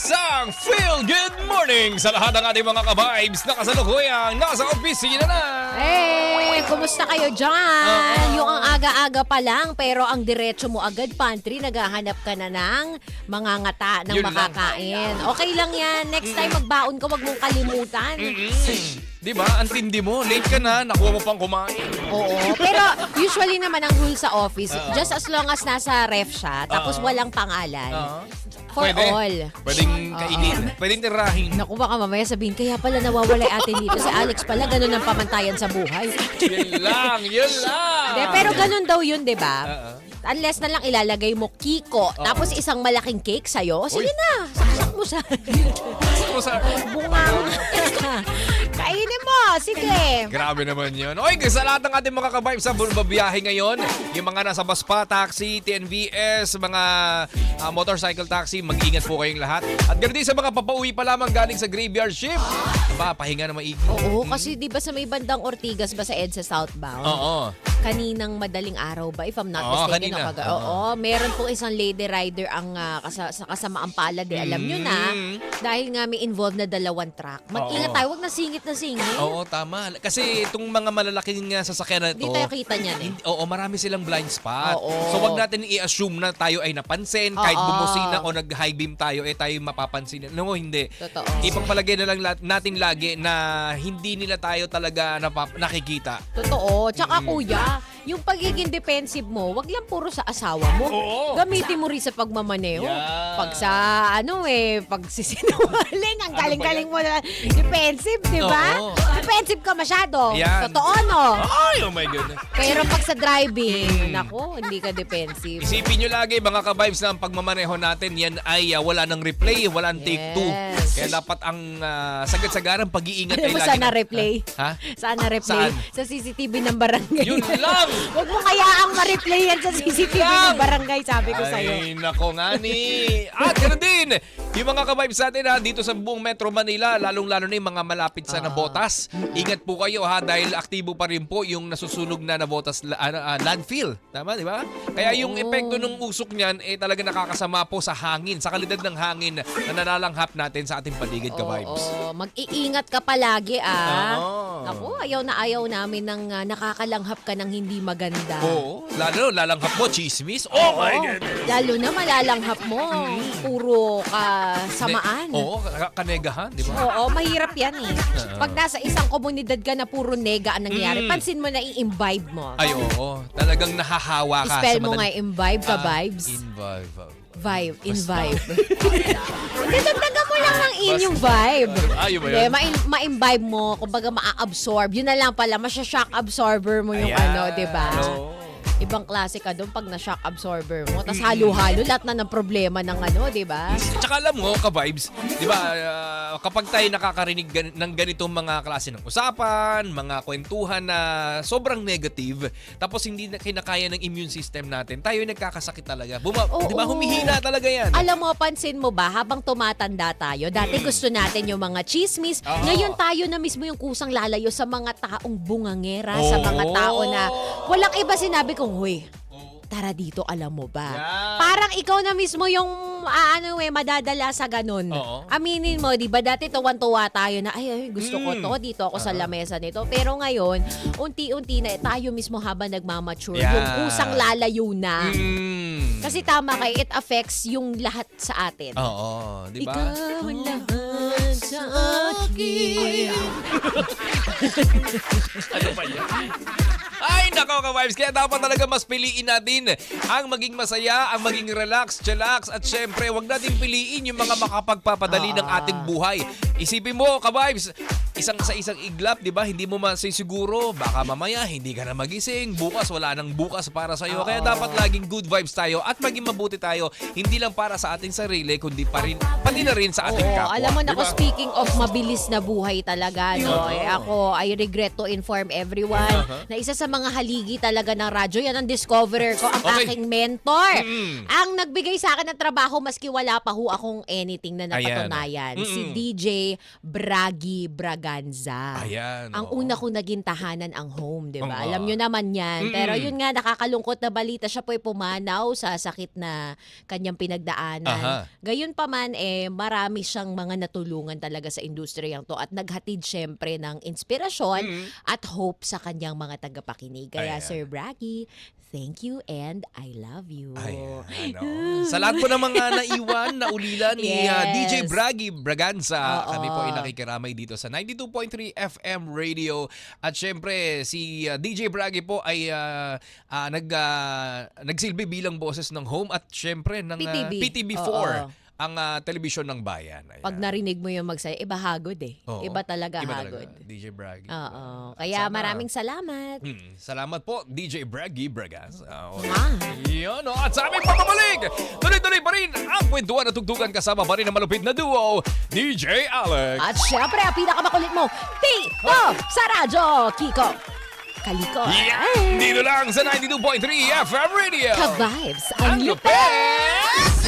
Isang feel good morning sa lahat ng ating mga ka-vibes na kasalukuyang nasa opisina na. Hey, kumusta kayo dyan? Yung ang aga-aga pa lang pero ang diretso mo agad pantry, naghahanap ka na ng mga ngata ng Yun makakain. Okay lang yan. Next time magbaon ka, wag mong kalimutan. Di ba? Ang tindi mo. Late ka na. Nakuha mo pang kumain. Oo. Pero usually naman ang rule sa office, just as long as nasa ref siya, tapos walang pangalan. For Pwede. all. Pwedeng kainin. Pwedeng tirahin. Naku, baka mamaya sabihin, kaya pala nawawala atin dito. Si Alex pala, ganun ang pamantayan sa buhay. Yun lang. Yun lang. De, pero ganun daw yun, di ba? Unless na lang ilalagay mo Kiko, tapos isang malaking cake sa'yo, sige na, saksak mo sa bunga. Kainin mo, sige. Grabe naman yun. Oy, sa lahat ng ating mga ka-vibes sa babiyahe ngayon, yung mga nasa bus pa, taxi, TNVS, mga motorcycle taxi, mag-ingat po kayong lahat. At ganoon din sa mga papauwi pa lamang galing sa graveyard shift. Aba, pahinga na maigi. Oo, kasi di ba sa may bandang Ortigas ba sa EDSA southbound? Oo. Kaninang madaling araw ba, if I'm not Oo, mistaken. kanina. Oo, meron po isang lady rider ang sa kasamaang palad. Alam nyo na, dahil nga may involved na 2 truck. Mag-ingat tayo, huwag na singit na singit. Oo, tama. Kasi itong mga malalaking sasakyan na ito, Hindi tayo kita niyan eh. Oo, marami silang blind spot. Oo. So wag natin i-assume na tayo ay napansin. Kahit bumusina o nag-high beam tayo, tayo mapapansin. No, hindi. Totoo. Ipagpalagay na lang natin lagi na hindi nila tayo talaga nakikita. Totoo. Tsaka kuya, yung pagiging defensive mo, wag lang puro sa asawa mo. Oo. Gamitin mo rin sa pagmamaneho. Yeah. Pag sa pag sisinungaling, ang galing-galing mo na defensive, di ba? Oo. Defensive ka masyado. Yan. Totoo, no? Ay, oh my goodness. Pero pag sa driving, nako, hindi ka defensive. Isipin nyo lagi, mga ka-vibes, na ang pagmamaneho natin, yan ay wala ng replay, wala ng take 2. Yes. Kaya dapat ang sagad-sagarang pag-iingat Alam ay mo, lagi. sana replay. Ha? Sana replay. Saan? Sa CCTV ng barangay. Yun lang! Huwag mo kayaang ma-replay yan sa CCTV ng barangay, sabi ko sa'yo. Ay, nako nga ni. At ganoon din, yung mga ka-vibes natin dito sa buong Metro Manila, lalong-lalo na yung mga malapit sa Navotas. Ingat po kayo dahil aktibo pa rin po yung nasusunog na Navotas landfill. Tama, di ba? Kaya yung epekto ng usok niyan, talaga nakakasama po sa hangin, sa kalidad ng hangin na nanalanghap natin sa ating paligid, ka-vibes. Oo, mag-iingat ka palagi, Oo. Naku, ayaw na ayaw namin ng nakakalanghap ka ng hindi maganda. Oo, lalanghap mo, chismis. Oh my God! Lalo na malalanghap mo, puro kasamaan. Oo, kanegahan, di ba? Oo, mahirap yan eh. Pag nasa isang komunidad ka na puro nega ang nangyari, pansin mo na i-imbibe mo. Ay, oo. Talagang nahahawa ka. Spell sa mo nga imbibe ka, vibes. Invibe. Vibe, in-vibe. Hindi, dagdagan mo lang ng in yung vibe. Ayun ba Hindi, yun? ma-imbibe mo, kumbaga ma-absorb. Yun na lang pala, masya-shock absorber mo yung Ayan. di ba? Oo. Ibang klase ka doon pag na-shock absorber mo. Tapos halo-halo, lahat na ng problema ng di ba? Tsaka alam mo, ka-vibes, di ba, kapag tayo nakakarinig ng ganitong mga klase ng usapan, mga kwentuhan na sobrang negative, tapos hindi na kinakaya ng immune system natin, tayo nagkakasakit talaga. Di ba, humihina talaga yan. Alam mo, pansin mo ba, habang tumatanda tayo, dati gusto natin yung mga chismis, ngayon tayo na mismo yung kusang lalayo sa mga taong bungangera, sa mga tao na walang iba sinabi kong, "Hoy, tara dito, alam mo ba?" Yeah. Parang ikaw na mismo yung madadala sa ganun. Oo. Aminin mo, di ba dati tuwan-tuwa tayo na, ay, gusto ko to, dito ako sa lamesa nito. Pero ngayon, unti-unti na tayo mismo habang nagmamature, Yeah. yung kusang lalayo na. Kasi tama kay, it affects yung lahat sa atin. Oo, di ba? Ikaw ang lahat sa akin. Ano ba yan? Ay, nako ka-vibes. Kaya dapat talaga mas piliin natin ang maging masaya, ang maging relax, chillax, at syempre, wag natin piliin yung mga makapagpapadali ng ating buhay. Isipin mo, ka-vibes, isang iglap, di ba? Hindi mo masisiguro, baka mamaya hindi ka na magising, bukas wala nang bukas para sa'yo. Kaya dapat laging good vibes tayo at maging mabuti tayo, hindi lang para sa ating sarili, kundi pati na rin sa ating kapwa. Alam mo na Diba? speaking of mabilis na buhay talaga, no? Ako, I regret to inform everyone na isa sa mga haligi talaga ng radyo, yan ang discoverer ko, ang aking mentor. Ang nagbigay sa akin ng trabaho maski wala pa ho akong anything na napatunayan. Si DJ Bragi Braga. Braganza. Ayan, Ang oo. una kong naging tahanan ang home, di ba? Oo. Alam nyo naman yan. Pero yun nga, nakakalungkot na balita. Siya po ay pumanaw sa sakit na kanyang pinagdaanan. Aha. Gayon pa man, marami siyang mga natulungan talaga sa industriyang to at naghatid syempre ng inspirasyon at hope sa kanyang mga tagapakinig. Kaya Ayan. Sir Braggy, thank you and I love you. Ayan, Sa lahat po ng mga naiwan na ulila ni Yes. DJ Braggy Braganza, Oo. kami po ay nakikiramay dito sa 92.3 FM radio. At syempre, si DJ Braggy po ay nagsilbi bilang boses ng home at syempre ng PTV4, Oo. ang telebisyon ng bayan. Ayan. Pag narinig mo yung magsaya, iba hagod eh. Oo. Iba talaga Iba hagod. DJ Braggy. Oo. Kaya Sana- maraming salamat. Salamat po, DJ Braggy Braganza. Mwah. Yun, at sa aming pababalik, tuloy-tuloy pa rin ang kwentuhan at tugtugan kasama pa rin ang malupit na duo, DJ Alex. At syempre, ang pinakamakulit mo, Tito sa radyo, Kiko Kaliko. Yan! Dito lang sa 92.3 FM Radio. Ka-vibes, Ang ang lupet!